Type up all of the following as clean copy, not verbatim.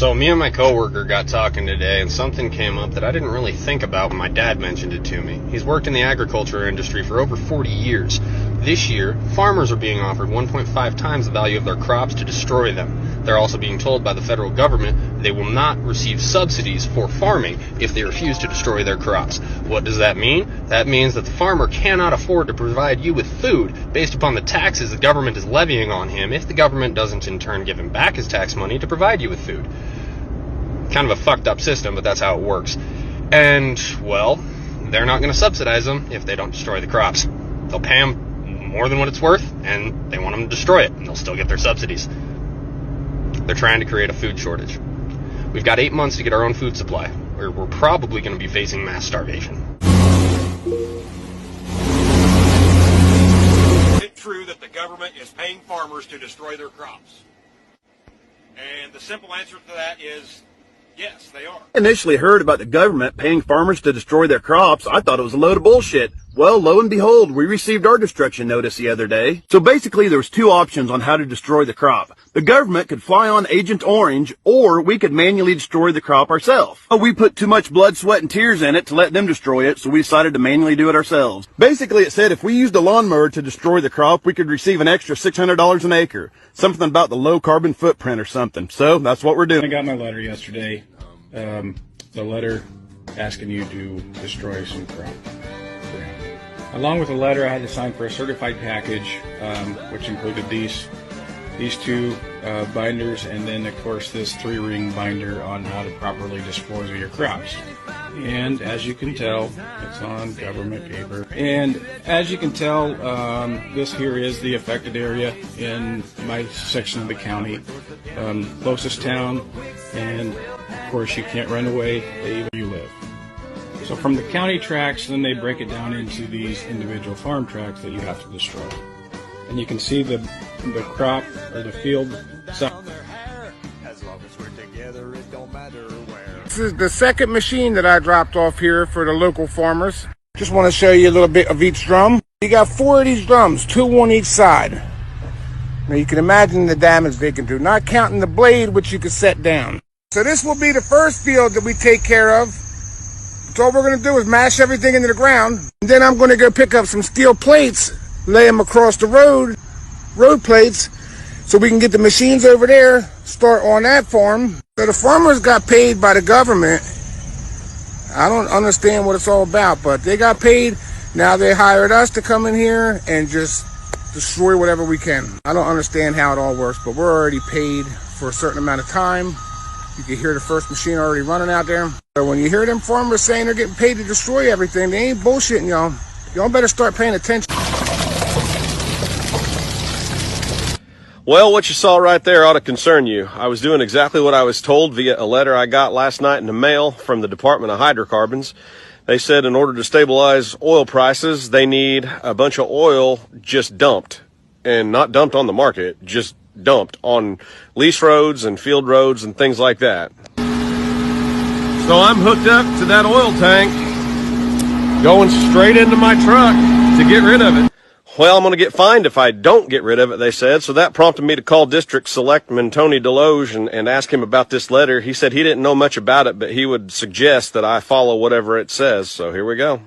So me and my coworker got talking today, and something came up that I didn't really think about when my dad mentioned it to me. He's worked in the agriculture industry for over 40 years. This year, farmers are being offered 1.5 times the value of their crops to destroy them. They're also being told by the federal government they will not receive subsidies for farming if they refuse to destroy their crops. What does that mean? That means that the farmer cannot afford to provide you with food based upon the taxes the government is levying on him if the government doesn't in turn give him back his tax money to provide you with food. Kind of a fucked up system, but that's how it works. And, well, they're not going to subsidize them if they don't destroy the crops. They'll pay them more than what it's worth, and they want them to destroy it, and they'll still get their subsidies. They're trying to create a food shortage. We've got 8 months to get our own food supply, or we're probably going to be facing mass starvation. Is it true that the government is paying farmers to destroy their crops? And the simple answer to that is yes, they are. Initially heard about the government paying farmers to destroy their crops, I thought it was a load of bullshit. Well, lo and behold, we received our destruction notice the other day. So basically there was two options on how to destroy the crop. The government could fly on Agent Orange, or we could manually destroy the crop ourselves. But we put too much blood, sweat, and tears in it to let them destroy it, so we decided to manually do it ourselves. Basically it said if we used a lawnmower to destroy the crop, we could receive an extra $600 an acre. Something about the low carbon footprint or something. So that's what we're doing. I got my letter yesterday. The letter asking you to destroy some crop. Along with the letter, I had to sign for a certified package, which included these two binders, and then of course this 3-ring binder on how to properly dispose of your crops. And as you can tell, it's on government paper. And as you can tell, this here is the affected area in my section of the county, closest town, and of course you can't run away where you live. So from the county tracts, then they break it down into these individual farm tracts that you have to destroy. And you can see the crop or the field. This is the second machine that I dropped off here for the local farmers. Just want to show you a little bit of each drum. You got 4 of these drums, 2 on each side. Now you can imagine the damage they can do, not counting the blade which you can set down. So this will be the first field that we take care of. So all we're going to do is mash everything into the ground. And then I'm going to go pick up some steel plates, lay them across the road plates, so we can get the machines over there, start on that farm. So the farmers got paid by the government. I don't understand what it's all about, but they got paid. Now they hired us to come in here and just destroy whatever we can. I don't understand how it all works, but we're already paid for a certain amount of time. You can hear the first machine already running out there. So when you hear them farmers saying they're getting paid to destroy everything, they ain't bullshitting y'all. Y'all better start paying attention. Well, what you saw right there ought to concern you. I was doing exactly what I was told via a letter I got last night in the mail from the Department of Hydrocarbons. They said in order to stabilize oil prices, they need a bunch of oil just dumped. And not dumped on the market, just dumped on lease roads and field roads and things like that. So I'm hooked up to that oil tank, going straight into my truck to get rid of it. Well, I'm going to get fined if I don't get rid of it, they said. So that prompted me to call District Selectman Tony Deloge and ask him about this letter. He said he didn't know much about it, but he would suggest that I follow whatever it says. So here we go.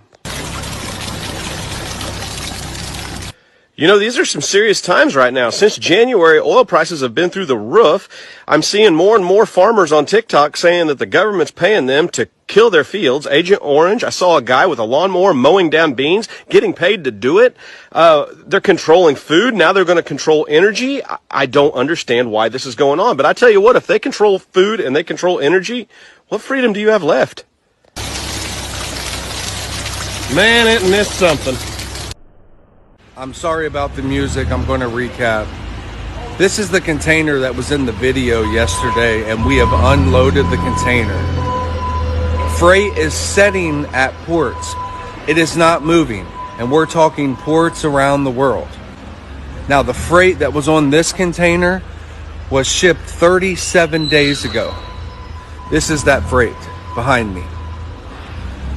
You know, these are some serious times right now. Since January, oil prices have been through the roof. I'm seeing more and more farmers on TikTok saying that the government's paying them to kill their fields. Agent Orange, I saw a guy with a lawnmower mowing down beans, getting paid to do it. They're controlling food. Now they're going to control energy. I don't understand why this is going on. But I tell you what, if they control food and they control energy, what freedom do you have left? Man, isn't this something? I'm sorry about the music. I'm going to recap. This is the container that was in the video yesterday, and we have unloaded the container. Freight is setting at ports. It is not moving, and we're talking ports around the world. Now, the freight that was on this container was shipped 37 days ago. This is that freight behind me.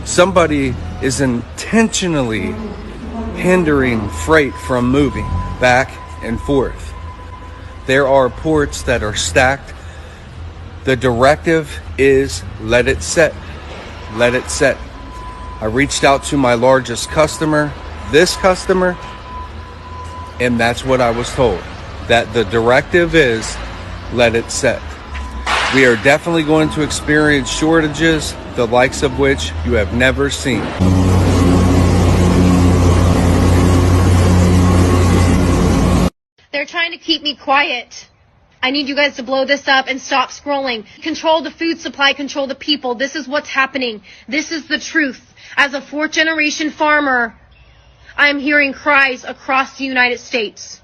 Somebody is intentionally hindering freight from moving back and forth. There are ports that are stacked The directive is let it set. Let it set. I reached out to my largest customer, this customer, and that's what I was told. That the directive is let it set. We are definitely going to experience shortages, the likes of which you have never seen. They're trying to keep me quiet. I need you guys to blow this up and stop scrolling. Control the food supply, control the people. This is what's happening. This is the truth. As a fourth-generation farmer, I am hearing cries across the United States.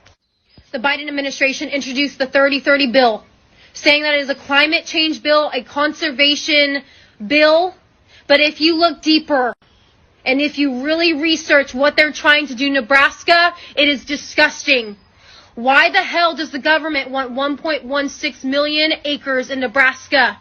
The Biden administration introduced the 30-30 bill, saying that it is a climate change bill, a conservation bill. But if you look deeper and if you really research what they're trying to do in Nebraska, it is disgusting. Why the hell does the government want 1.16 million acres in Nebraska?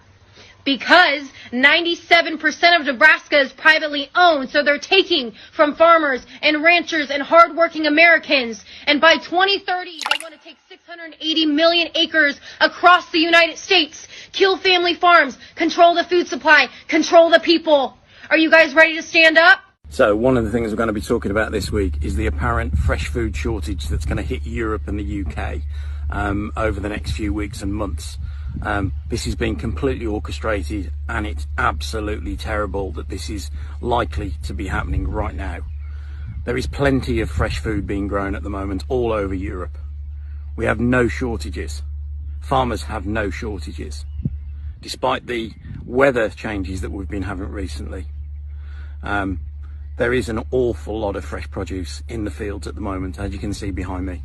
Because 97% of Nebraska is privately owned, so they're taking from farmers and ranchers and hardworking Americans. And by 2030, they want to take 680 million acres across the United States, kill family farms, control the food supply, control the people. Are you guys ready to stand up? So one of the things we're going to be talking about this week is the apparent fresh food shortage that's going to hit Europe and the UK over the next few weeks and months. This is being completely orchestrated, and it's absolutely terrible that this is likely to be happening right now. There is plenty of fresh food being grown at the moment all over Europe. We have no shortages. Farmers have no shortages, despite the weather changes that we've been having recently. There is an awful lot of fresh produce in the fields at the moment, as you can see behind me.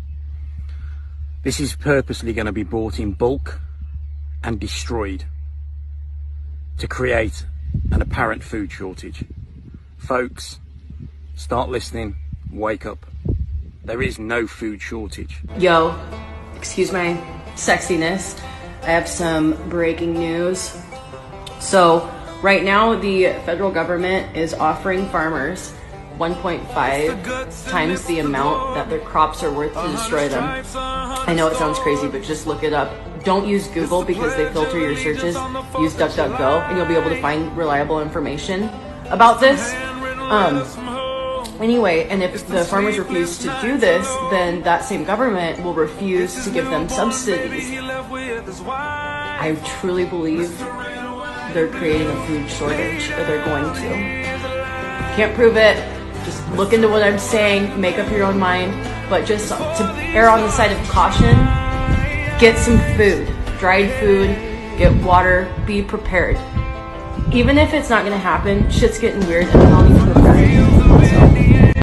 This is purposely going to be bought in bulk and destroyed to create an apparent food shortage. Folks, start listening, wake up. There is no food shortage. Yo, excuse my sexiness. I have some breaking news. So, right now, the federal government is offering farmers 1.5 times the amount that their crops are worth to destroy them. I know it sounds crazy, but just look it up. Don't use Google because they filter your searches. Use DuckDuckGo and you'll be able to find reliable information about this. Anyway, and if the farmers refuse to do this, then that same government will refuse to give them subsidies. I truly believe they're creating a food shortage, or they're going to. Can't prove it. Just look into what I'm saying, make up your own mind. But just to err on the side of caution, get some food, dried food, get water, be prepared. Even if it's not gonna happen, shit's getting weird and we all need to prepare.